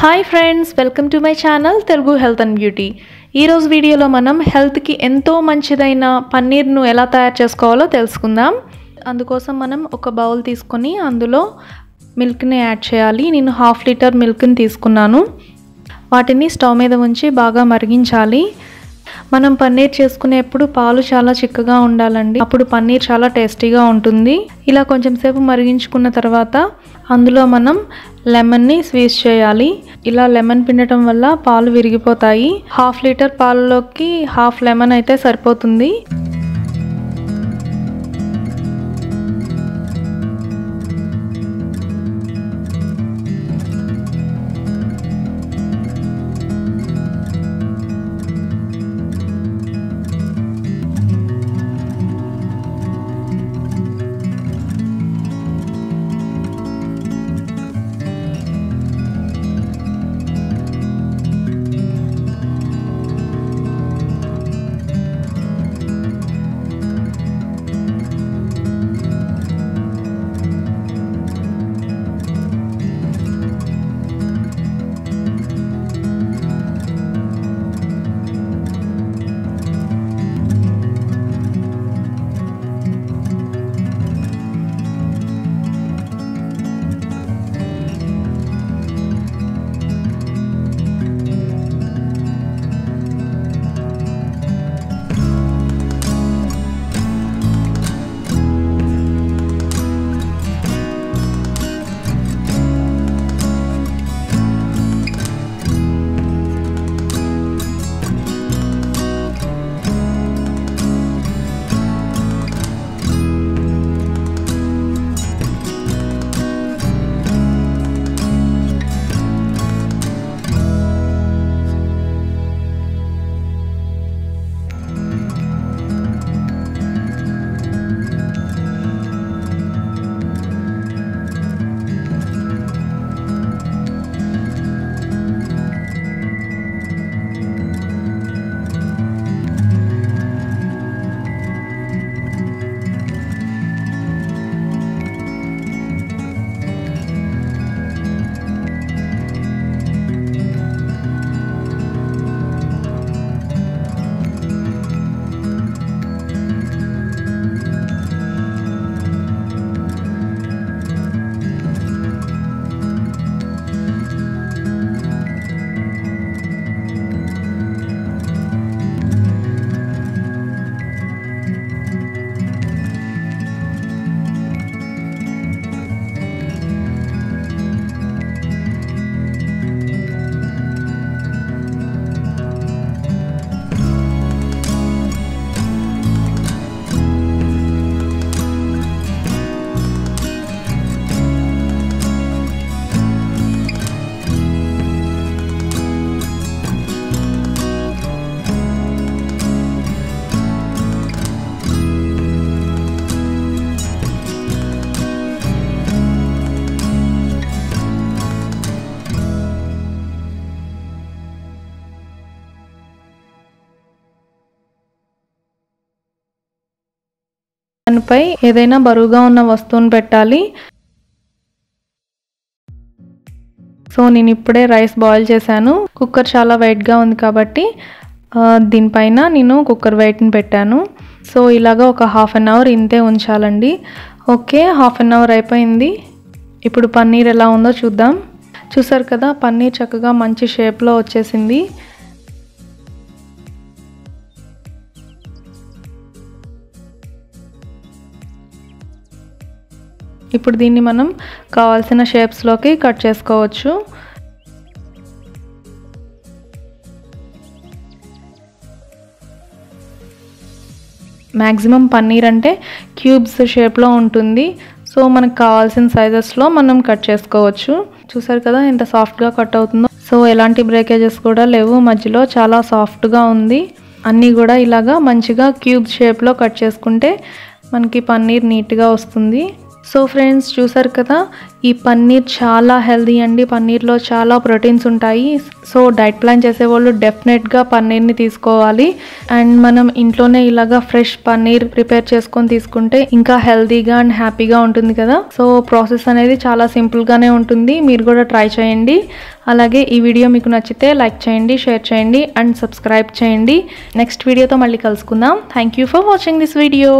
Hi friends, welcome to my channel Telugu health and beauty. ఈరోజు వీడియోలో మనం హెల్త్కి ఎంతో మంచిదైన పన్నీర్ను ఎలా తయారు చేసుకోవాలో తెలుసుకుందాం. అందుకోసం మనం ఒక బౌల్ తీసుకొని అందులో మిల్క్ని యాడ్ చేయాలి. నేను 1/2 లీటర్ మిల్క్ని తీసుకున్నాను. వాటిని స్టవ్ మీద ఉంచి బాగా మరిగించాలి. మనం పన్నీర్ చేసుకునేప్పుడు పాలు చాలా చిక్కగా ఉండాలండి. అప్పుడు పన్నీర్ చాలా టేస్టీగా ఉంటుంది. ఇలా కొంచెం సేపు మరిగించుకున్న తర్వాత అందులో మనం లెమన్ని స్క్వీజ్ చేయాలి. ఇలా లెమన్ పిండటం వల్ల పాలు విరిగిపోతాయి. 1/2 లీటర్ పాలలోకి 1/2 లెమన్ అయితే సరిపోతుంది. దానిపై ఏదైనా బరువుగా ఉన్న వస్తువును పెట్టాలి. సో నేను ఇప్పుడే రైస్ బాయిల్ చేశాను. కుక్కర్ చాలా వెయిట్గా ఉంది కాబట్టి దీనిపైన నేను కుక్కర్ వెయిట్ని పెట్టాను. సో ఇలాగా ఒక 1/2 అవర్ ఇంతే ఉంచాలండి. ఓకే, 1/2 అవర్ అయిపోయింది. ఇప్పుడు పన్నీర్ ఎలా ఉందో చూద్దాం. చూసారు కదా, పన్నీర్ చక్కగా మంచి షేప్లో వచ్చేసింది. ఇప్పుడు దీన్ని మనం కావాల్సిన షేప్స్లోకి కట్ చేసుకోవచ్చు. మ్యాక్సిమం పన్నీర్ అంటే క్యూబ్స్ షేప్లో ఉంటుంది. సో మనకు కావాల్సిన సైజెస్లో మనం కట్ చేసుకోవచ్చు. చూసారు కదా ఎంత సాఫ్ట్గా కట్ అవుతుందో. సో ఎలాంటి బ్రేకేజెస్ కూడా లేవు, మధ్యలో చాలా సాఫ్ట్గా ఉంది. అన్నీ కూడా ఇలాగా మంచిగా క్యూబ్ షేప్లో కట్ చేసుకుంటే మనకి పన్నీర్ నీట్గా వస్తుంది. సో ఫ్రెండ్స్ చూసారు కదా, ఈ పన్నీర్ చాలా హెల్దీ అండి. పన్నీర్లో చాలా ప్రోటీన్స్ ఉంటాయి. సో డైట్ ప్లాన్ చేసేవాళ్ళు డెఫినెట్గా పన్నీర్ని తీసుకోవాలి. అండ్ మనం ఇంట్లోనే ఇలాగా ఫ్రెష్ పన్నీర్ ప్రిపేర్ చేసుకొని తీసుకుంటే ఇంకా హెల్దీగా అండ్ హ్యాపీగా ఉంటుంది కదా. సో ప్రాసెస్ అనేది చాలా సింపుల్గానే ఉంటుంది. మీరు కూడా ట్రై చేయండి. అలాగే ఈ వీడియో మీకు నచ్చితే లైక్ చేయండి, షేర్ చేయండి అండ్ సబ్స్క్రైబ్ చేయండి. నెక్స్ట్ వీడియోతో మళ్ళీ కలుసుకుందాం. Thank you for watching this video.